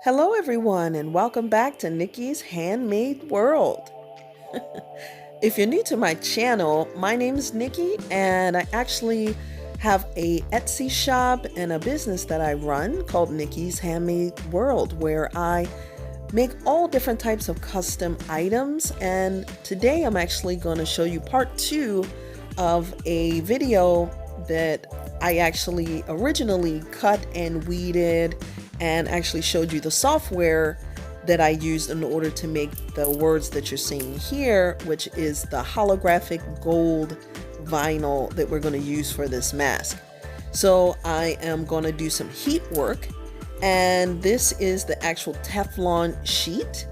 Hello, everyone, and welcome back to Nikki's Handmade World. If you're new to my channel, my name is Nikki, and I actually have a Etsy shop and a business that I run called Nikki's Handmade World, where I make all different types of custom items. And today I'm actually going to show you part 2 of a video that I actually originally cut and weeded and actually showed you the software that I used in order to make the words that you're seeing here, which is the holographic gold vinyl that we're going to use for this mask. So I am going to do some heat work, and this is the actual Teflon sheet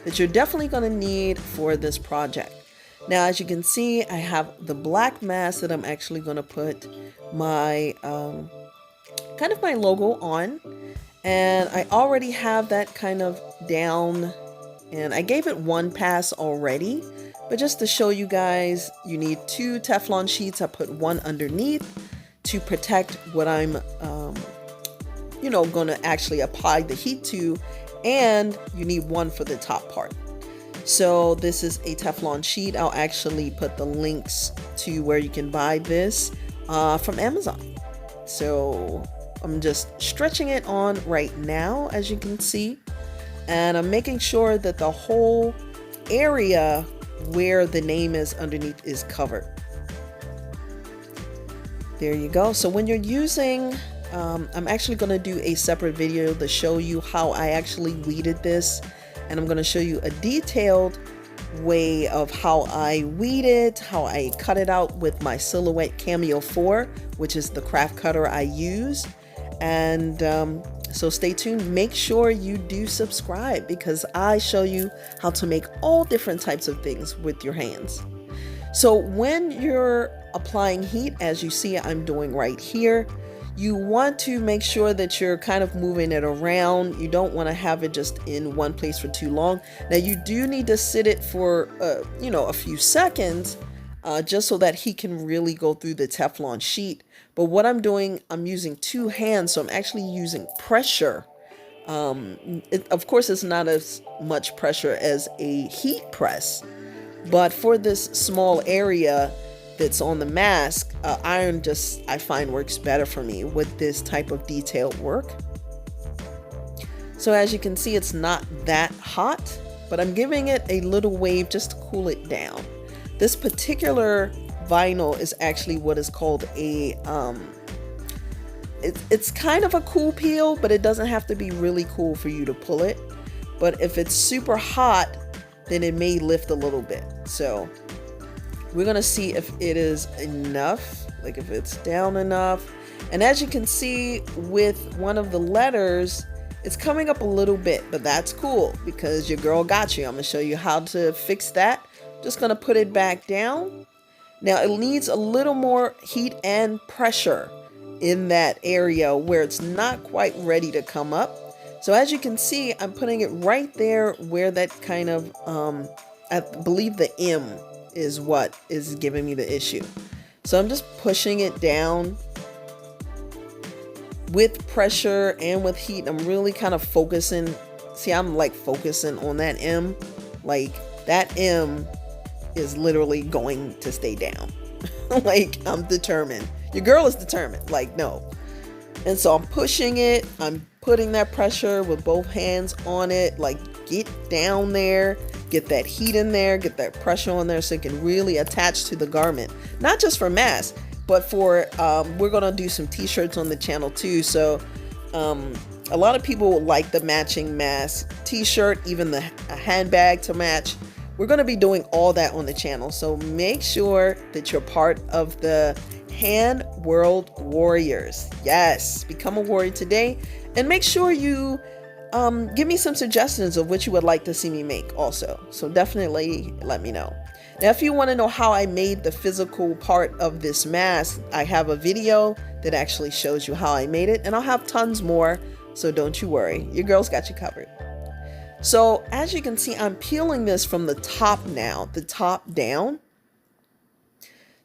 that you're definitely going to need for this project. Now, as you can see, I have the black mask that I'm actually going to put my kind of my logo on. And I already have that kind of down, and I gave it one pass already, but just to show you guys, you need 2 Teflon sheets. I put one underneath to protect what I'm going to actually apply the heat to, and you need one for the top part. So this is a Teflon sheet. I'll actually put the links to where you can buy this from Amazon. So I'm just stretching it on right now, as you can see, and I'm making sure that the whole area where the name is underneath is covered. There you go. So when you're using, I'm actually going to do a separate video to show you how I actually weeded this, and I'm going to show you a detailed way of how I weed it, how I cut it out with my Silhouette Cameo 4, which is the craft cutter I use. And so stay tuned. Make sure you do subscribe, because I show you how to make all different types of things with your hands. So when you're applying heat, as you see I'm doing right here, you want to make sure that you're kind of moving it around. You don't want to have it just in one place for too long. Now you do need to sit it for a few seconds, just so that he can really go through the Teflon sheet. But what I'm doing, I'm using 2 hands, so I'm actually using pressure. Of course, it's not as much pressure as a heat press, but for this small area that's on the mask, iron just, I find, works better for me with this type of detailed work. So as you can see, it's not that hot, but I'm giving it a little wave just to cool it down. This particular vinyl is actually what is called a it's kind of a cool peel, but it doesn't have to be really cool for you to pull it. But if it's super hot, then it may lift a little bit. So we're gonna see if it is enough, like if it's down enough. And as you can see with one of the letters, it's coming up a little bit, but that's cool because your girl got you. I'm gonna show you how to fix that. Just gonna put it back down. Now it needs a little more heat and pressure in that area where it's not quite ready to come up. So as you can see, I'm putting it right there where that kind of, I believe the M is what is giving me the issue. So I'm just pushing it down with pressure and with heat. I'm really kind of focusing. See, I'm like focusing on that M. Like that M is literally going to stay down. Like I'm determined. Your girl is determined. Like, no. And so I'm pushing it. I'm putting that pressure with both hands on it. Like, get down there, get that heat in there, get that pressure on there so it can really attach to the garment. Not just for masks, but for we're gonna do some t-shirts on the channel too. So a lot of people like the matching mask, t-shirt, even a handbag to match. We're going to be doing all that on the channel, so make sure that you're part of the Hand World Warriors. Yes, become a warrior today, and make sure you give me some suggestions of what you would like to see me make also. So definitely let me know. Now, if you want to know how I made the physical part of this mask, I have a video that actually shows you how I made it, and I'll have tons more, so don't you worry. Your girl's got you covered. So as you can see, I'm peeling this from the top now, the top down,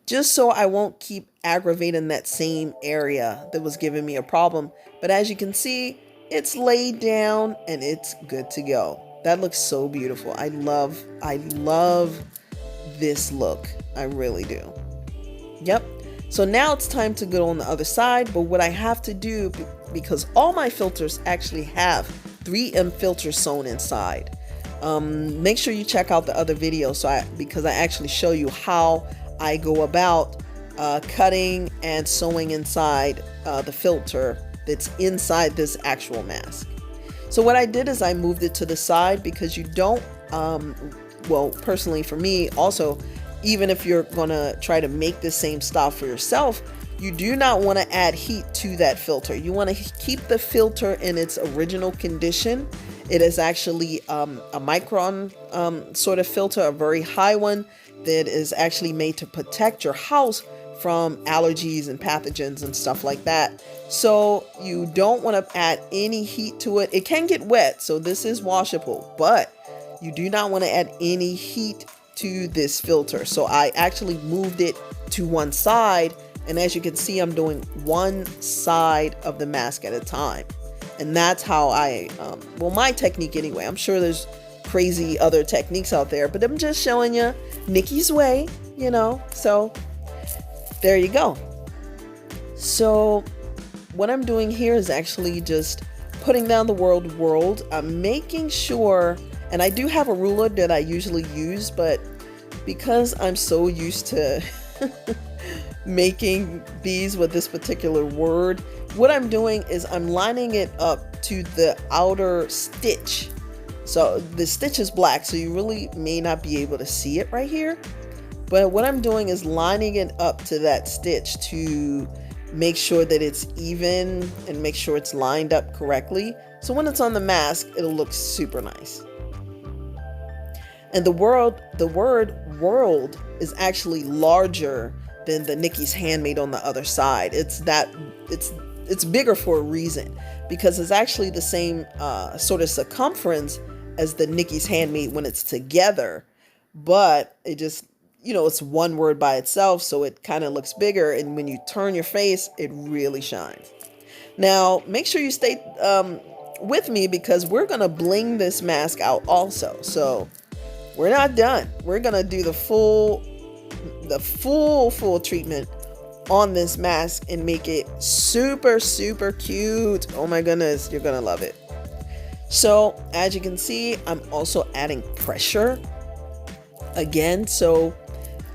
just so I won't keep aggravating that same area that was giving me a problem. But as you can see, it's laid down and it's good to go. That looks so beautiful. I love this look. I really do. Yep. So now it's time to go on the other side, but what I have to do, because all my filters actually have 3M filters sewn inside. Make sure you check out the other video because I actually show you how I go about cutting and sewing inside the filter that's inside this actual mask. So what I did is I moved it to the side because you don't, well, personally for me also, even if you're gonna try to make the same style for yourself, you do not want to add heat to that filter. You want to keep the filter in its original condition. It is actually a micron sort of filter, a very high one that is actually made to protect your house from allergies and pathogens and stuff like that. So you don't want to add any heat to it. It can get wet, so this is washable, but you do not want to add any heat to this filter. So I actually moved it to one side, and as you can see, I'm doing one side of the mask at a time. And that's how I, well, my technique anyway. I'm sure there's crazy other techniques out there, but I'm just showing you Nikki's way, you know. So there you go. So what I'm doing here is actually just putting down the word. I'm making sure, and I do have a ruler that I usually use, but because I'm so used to making these with this particular word, what I'm doing is I'm lining it up to the outer stitch. So the stitch is black, so you really may not be able to see it right here. But what I'm doing is lining it up to that stitch to make sure that it's even and make sure it's lined up correctly. So when it's on the mask, it'll look super nice. And the word world is actually larger than the Nikki's HandMade on the other side. It's bigger for a reason, because it's actually the same sort of circumference as the Nikki's HandMade when it's together, but it just, you know, it's one word by itself, so it kind of looks bigger, and when you turn your face, it really shines. Now, make sure you stay with me, because we're gonna bling this mask out also. So we're not done. We're gonna do the full treatment on this mask and make it super, super cute. Oh my goodness, you're gonna love it. So as you can see, I'm also adding pressure again. So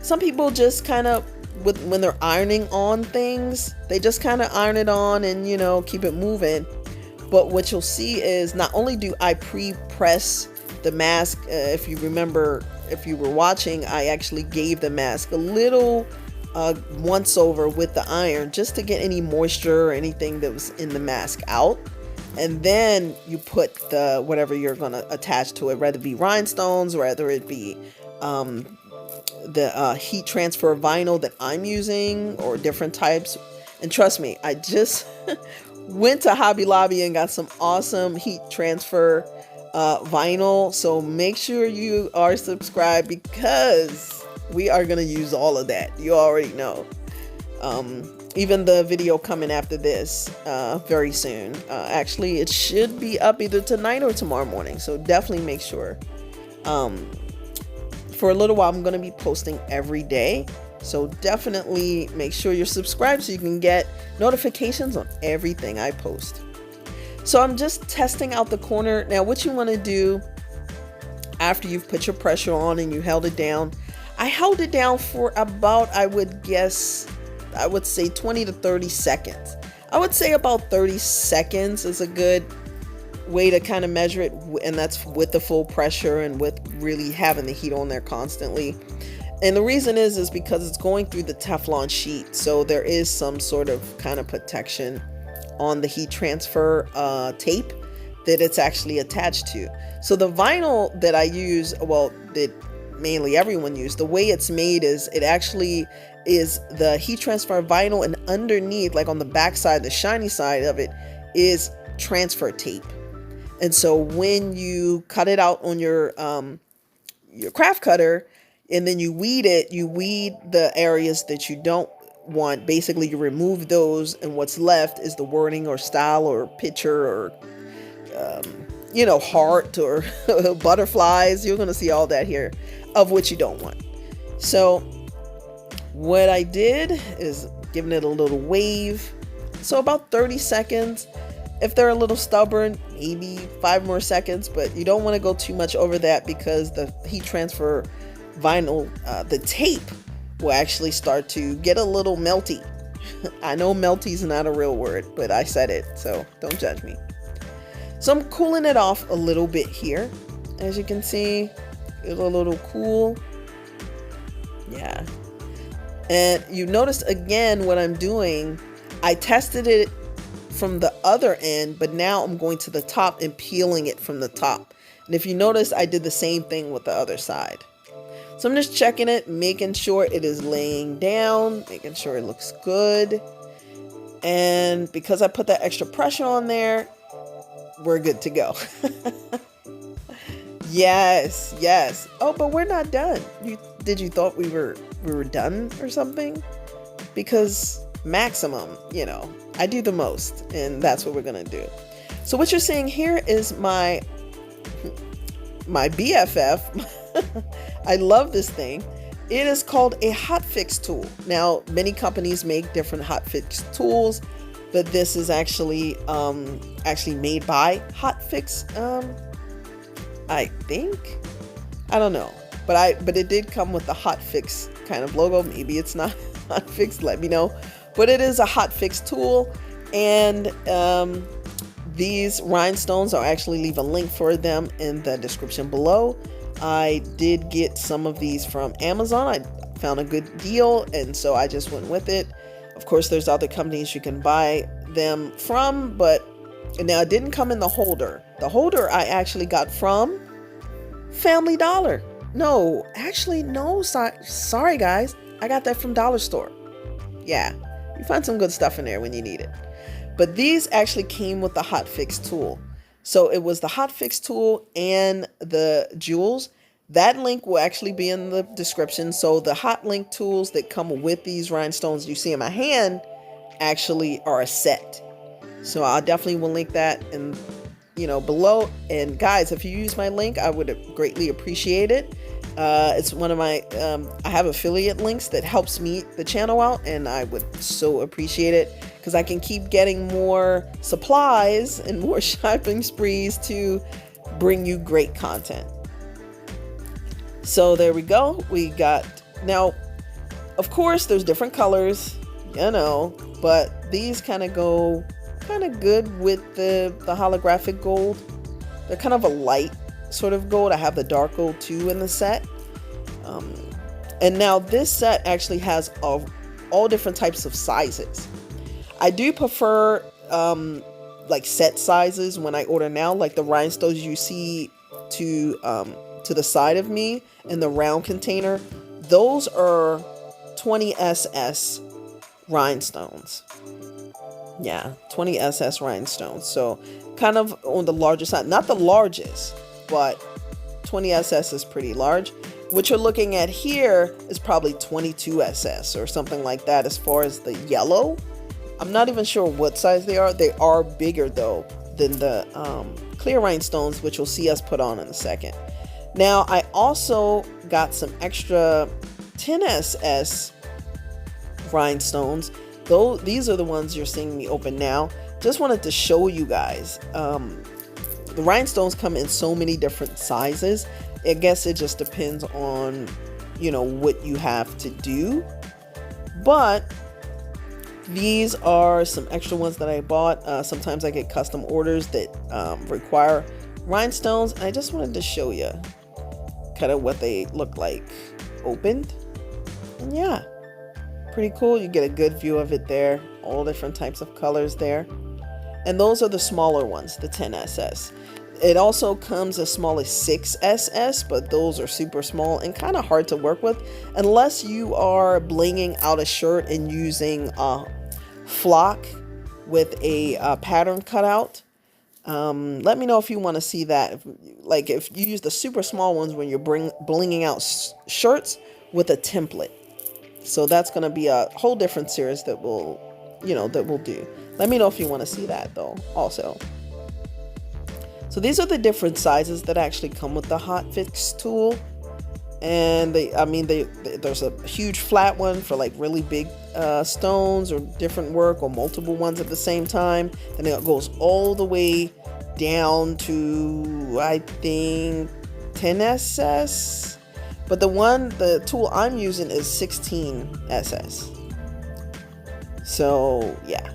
some people just kind of, when they're ironing on things, they just kind of iron it on and, you know, keep it moving. But what you'll see is not only do I pre-press the mask, if you remember, if you were watching, I actually gave the mask a little once over with the iron just to get any moisture or anything that was in the mask out. And then you put the whatever you're going to attach to it, whether it be rhinestones, whether it be the heat transfer vinyl that I'm using, or different types. And trust me, I just went to Hobby Lobby and got some awesome heat transfer vinyl. So make sure you are subscribed, because we are going to use all of that. You already know. Even the video coming after this very soon. Actually, it should be up either tonight or tomorrow morning. So definitely make sure. For a little while, I'm going to be posting every day. So definitely make sure you're subscribed so you can get notifications on everything I post. So I'm just testing out the corner. Now, what you want to do after you've put your pressure on and you held it down, I held it down for about, I would say 20 to 30 seconds. I would say about 30 seconds is a good way to kind of measure it, and that's with the full pressure and with really having the heat on there constantly. And the reason is because it's going through the Teflon sheet, so there is some sort of kind of protection on the heat transfer tape that it's actually attached to. So the vinyl that I use, well, that mainly everyone use, the way it's made is it actually is the heat transfer vinyl, and underneath, like on the back side, the shiny side of it, is transfer tape. And so when you cut it out on your craft cutter and then you weed it, you weed the areas that you don't want. Basically, you remove those, and what's left is the wording or style or picture or you know, heart or butterflies. You're going to see all that here, of which you don't want. So what I did is giving it a little wave. So about 30 seconds. If they're a little stubborn, maybe 5 more seconds, but you don't want to go too much over that because the heat transfer vinyl, the tape will actually start to get a little melty. I know melty is not a real word, but I said it, so don't judge me. So I'm cooling it off a little bit here. As you can see, it's a little cool. Yeah. And you noticed again what I'm doing, I tested it from the other end, but now I'm going to the top and peeling it from the top. And if you notice, I did the same thing with the other side. So I'm just checking it, making sure it is laying down, making sure it looks good. And because I put that extra pressure on there, we're good to go. Yes, yes. Oh, but we're not done. Did you thought we were done or something? Because maximum, you know, I do the most, and that's what we're gonna do. So what you're seeing here is my BFF. I love this thing. It is called a Hotfix tool. Now, many companies make different Hotfix tools, but this is actually made by Hotfix. I think, I don't know, but it did come with the Hotfix kind of logo. Maybe it's not Hotfix. Let me know. But it is a Hotfix tool, and these rhinestones, I'll actually leave a link for them in the description below. I did get some of these from Amazon. I found a good deal, and so I just went with it. Of course, there's other companies you can buy them from, but now it didn't come in the holder. The holder I actually got from Family Dollar. No, actually, no, sorry guys. I got that from Dollar Store. Yeah. You find some good stuff in there when you need it. But these actually came with the Hotfix tool. So it was the Hotfix tool and the jewels. That link will actually be in the description. So the hot link tools that come with these rhinestones you see in my hand actually are a set. So I definitely will link that in, you know, below. And guys, if you use my link, I would greatly appreciate it. It's one of my, I have affiliate links that helps me the channel out, and I would so appreciate it because I can keep getting more supplies and more shopping sprees to bring you great content. So there we go. We got, now, of course, there's different colors, you know, but these kind of go kind of good with the holographic gold. They're kind of a light sort of gold. I have the dark gold too in the set. And now this set actually has all different types of sizes. I do prefer like set sizes when I order now, like the rhinestones you see to the side of me in the round container. Those are 20 SS rhinestones. Yeah, 20 SS rhinestones. So kind of on the larger side, not the largest, but 20 SS is pretty large. What you're looking at here is probably 22 SS or something like that as far as the yellow. I'm not even sure what size they are. They are bigger though than the clear rhinestones, which you'll see us put on in a second. Now I also got some extra 10 SS rhinestones. These are the ones you're seeing me open now. Just wanted to show you guys. The rhinestones come in so many different sizes. I guess it just depends on, you know, what you have to do. But these are some extra ones that I bought. Sometimes I get custom orders that require rhinestones. I just wanted to show you kind of what they look like opened. And yeah, pretty cool. You get a good view of it there. All different types of colors there. And those are the smaller ones, the 10 SS. It also comes as small as 6 SS, but those are super small and kind of hard to work with unless you are blinging out a shirt and using flock with a pattern cutout. Let me know if you want to see that. If you use the super small ones when you're blinging out shirts with a template. So that's going to be a whole different series that we'll do. Let me know if you want to see that though also. So these are the different sizes that actually come with the Hotfix tool. And there's a huge flat one for like really big stones or different work, or multiple ones at the same time. Then it goes all the way down to, I think, 10 SS. But the tool I'm using is 16 SS. So yeah,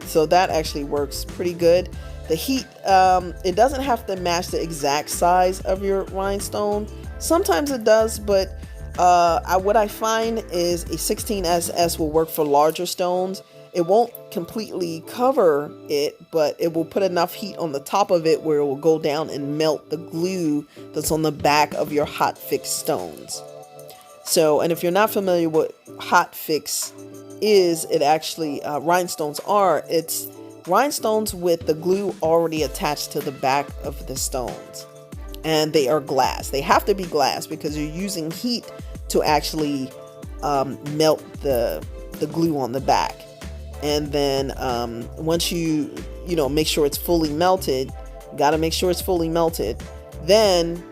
so that actually works pretty good. The heat, it doesn't have to match the exact size of your rhinestone. Sometimes it does, but what I find is a 16 SS will work for larger stones. It won't completely cover it, but it will put enough heat on the top of it where it will go down and melt the glue that's on the back of your Hotfix stones. So, and if you're not familiar with Hotfix is, it actually, rhinestones are, it's rhinestones with the glue already attached to the back of the stones. And they are glass. They have to be glass because you're using heat to actually melt the glue on the back. And then once you make sure it's fully melted, got to make sure it's fully melted, then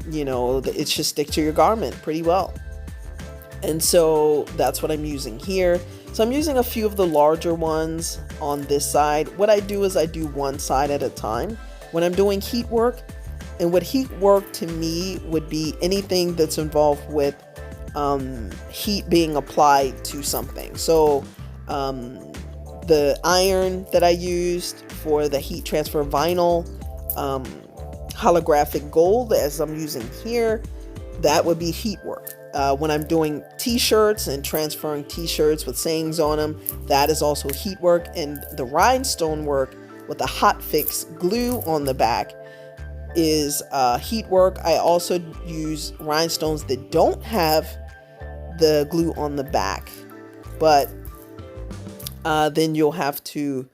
it should stick to your garment pretty well. And so that's what I'm using here. So I'm using a few of the larger ones on this side. What I do is I do one side at a time when I'm doing heat work. And what heat work to me would be anything that's involved with heat being applied to something. So the iron that I used for the heat transfer vinyl, holographic gold, as I'm using here, that would be heat work. When I'm doing t-shirts and transferring t-shirts with sayings on them, that is also heat work. And the rhinestone work with the Hotfix glue on the back is heat work. I also use rhinestones that don't have the glue on the back, but then you'll have to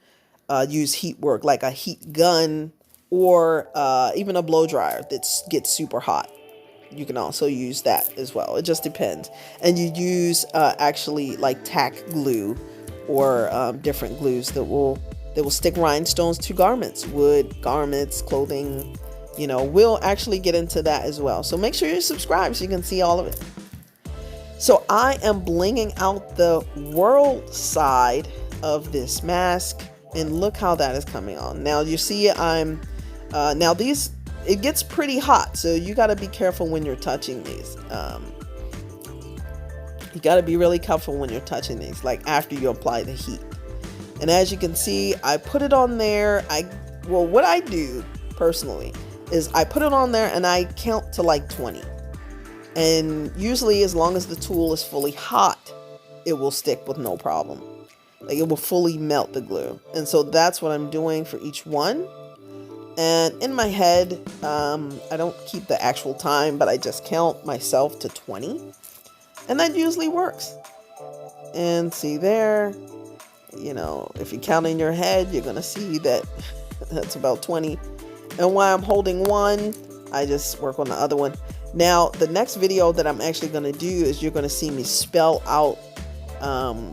use heat work like a heat gun or even a blow dryer that gets super hot. You can also use that as well. It just depends. And you use actually like tack glue or different glues that will stick rhinestones to garments, wood, garments, clothing. We'll actually get into that as well. So make sure you're subscribed so you can see all of it. So I am blinging out the world side of this mask, and look how that is coming on. Now you see it gets pretty hot, so you got to be careful when you're touching these. You got to be really careful when you're touching these, like after you apply the heat. And as you can see, I put it on there. What I do personally is I put it on there and I count to like 20. And usually as long as the tool is fully hot, it will stick with no problem. Like it will fully melt the glue. And so that's what I'm doing for each one. And in my head, I don't keep the actual time, but I just count myself to 20. And that usually works. And see there, if you count in your head, you're going to see that that's about 20. And while I'm holding one, I just work on the other one. Now, the next video that I'm actually going to do is you're going to see me spell out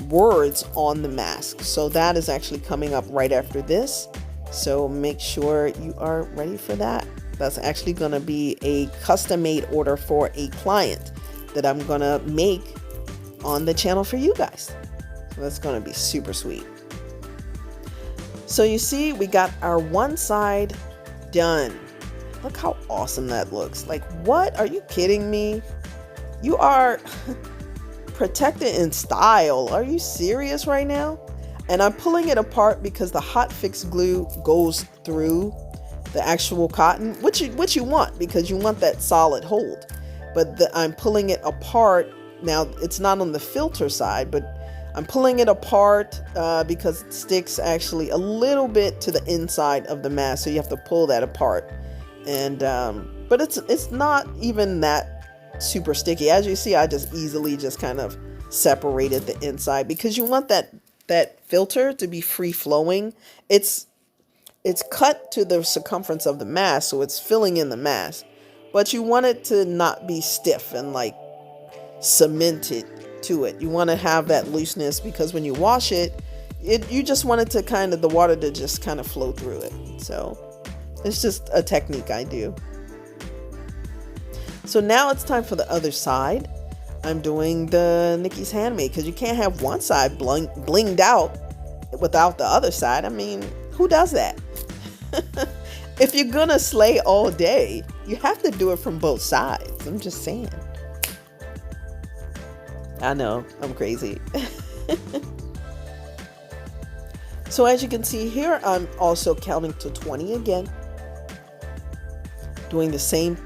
words on the mask. So that is actually coming up right after this. So make sure you are ready for that. That's actually going to be a custom made order for a client that I'm going to make on the channel for you guys. So that's going to be super sweet. So you see, we got our one side done. Look how awesome that looks. Like, what? Are you kidding me? You are protected in style. Are you serious right now? And I'm pulling it apart because the Hotfix glue goes through the actual cotton, which you want, because you want that solid hold. But I'm pulling it apart. Now, it's not on the filter side, but I'm pulling it apart because it sticks actually a little bit to the inside of the mask. So you have to pull that apart. And but it's not even that super sticky. As you see, I just easily just kind of separated the inside because you want that filter to be free flowing. It's cut to the circumference of the mask, so it's filling in the mask, but you want it to not be stiff and like cemented to it. You want to have that looseness because when you wash it, you just want it to the water to just kind of flow through it. So It's just a technique I do. So now it's time for the other side. I'm doing the Nikki's HandMade because you can't have one side blinged out without the other side. I mean, who does that? If you're gonna slay all day, you have to do it from both sides. I'm just saying. I know, I'm crazy. So as you can see here, I'm also counting to 20 again. Doing the same,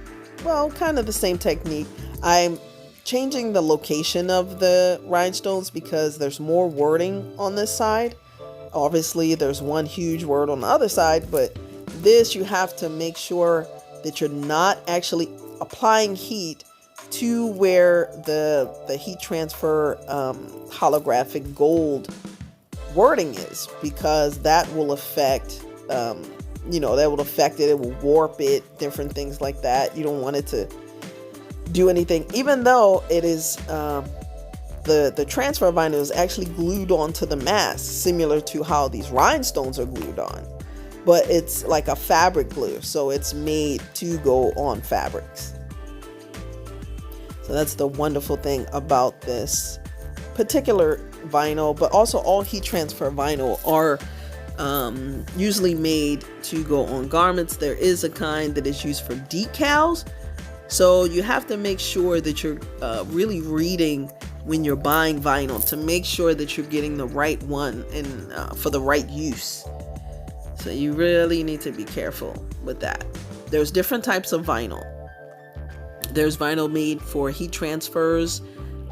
well, kind of the same technique. I'm changing the location of the rhinestones because there's more wording on this side. Obviously, there's one huge word on the other side, but this you have to make sure that you're not actually applying heat to where the heat transfer holographic gold wording is, because that will affect that will affect it. It will warp it, different things like that. You don't want it to do anything, even though it is the transfer vinyl is actually glued onto the mask, similar to how these rhinestones are glued on, but it's like a fabric glue, so it's made to go on fabrics. So that's the wonderful thing about this particular vinyl, but also all heat transfer vinyl are usually made to go on garments. There is a kind that is used for decals, so you have to make sure that you're really reading when you're buying vinyl to make sure that you're getting the right one and for the right use. So you really need to be careful with that. There's different types of vinyl. There's vinyl made for heat transfers,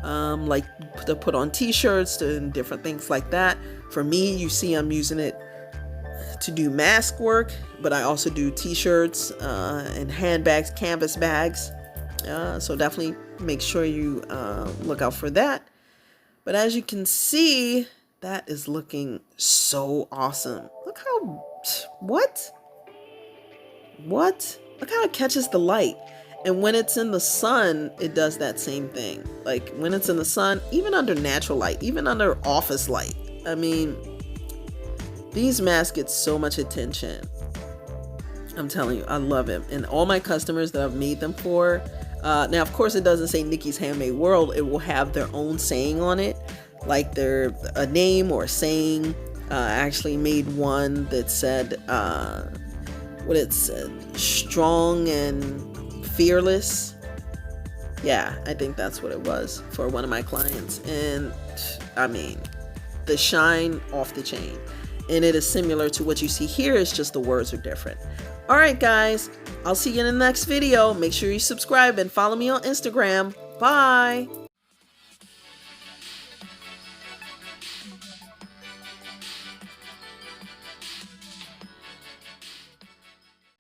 like to put on t-shirts and different things like that. For me, you see I'm using it to do mask work, but I also do t-shirts and handbags, canvas bags. So definitely make sure you look out for that. But as you can see, that is looking so awesome. Look how, what? Look how it catches the light. And when it's in the sun, it does that same thing. Like when it's in the sun, even under natural light, even under office light. I mean, these masks get so much attention. I'm telling you, I love it. And all my customers that I've made them for, now of course it doesn't say Nikki's HandMade World. It will have their own saying on it, like a name or a saying. I actually made one that said, what it said, strong and fearless. Yeah, I think that's what it was for one of my clients. And I mean, the shine off the chain. And it is similar to what you see here, it's just the words are different. All right, guys, I'll see you in the next video. Make sure you subscribe and follow me on Instagram. Bye.